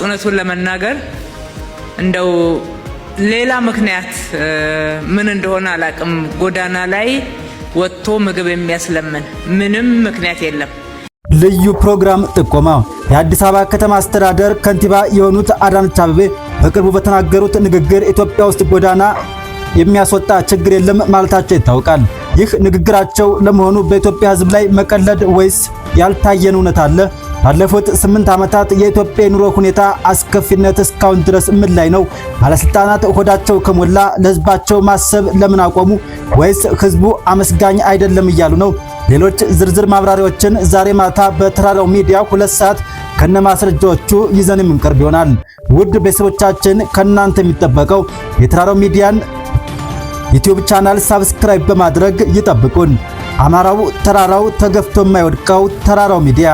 እውነቱን ለመናገር እንደው ሌላ ምክንያት ምን እንደሆነ አላቅም። ጎዳና ላይ ወጥቶ ምግብ የሚያስለምን ምንም ምክንያት የለም። ልዩ ፕሮግራም ጥቆማ። የአዲስ አበባ ከተማ አስተዳደር ከንቲባ የሆኑት አዳነች አቤቤ በቅርቡ በተናገሩት ንግግር ኢትዮጵያ ውስጥ ጎዳና የሚያስወጣ ችግር የለም ማለታቸው ይታወቃል። ይህ ንግግራቸው ለመሆኑ በኢትዮጵያ ሕዝብ ላይ መቀለድ ወይስ ያልታየን እውነት አለ? ባለፉት 8 ዓመታት የኢትዮጵያ ኑሮ ሁኔታ አስከፊነት እስካሁን ድረስ ምን ላይ ነው? ባለስልጣናት ሆዳቸው ከሞላ ለሕዝባቸው ማሰብ ለምን አቆሙ? ወይስ ሕዝቡ አመስጋኝ አይደለም እያሉ ነው? ሌሎች ዝርዝር ማብራሪያዎችን ዛሬ ማታ በተራራው ሚዲያ 2 ሰዓት ከነማስረጃዎቹ ይዘን የምንቀርብ ይሆናል። ውድ ቤተሰቦቻችን ከናንተ የሚጠበቀው የተራራው ሚዲያን ዩቲዩብ ቻናል ሰብስክራይብ በማድረግ ይጠብቁን። አማራው ተራራው ተገፍቶ የማይወድቀው ተራራው ሚዲያ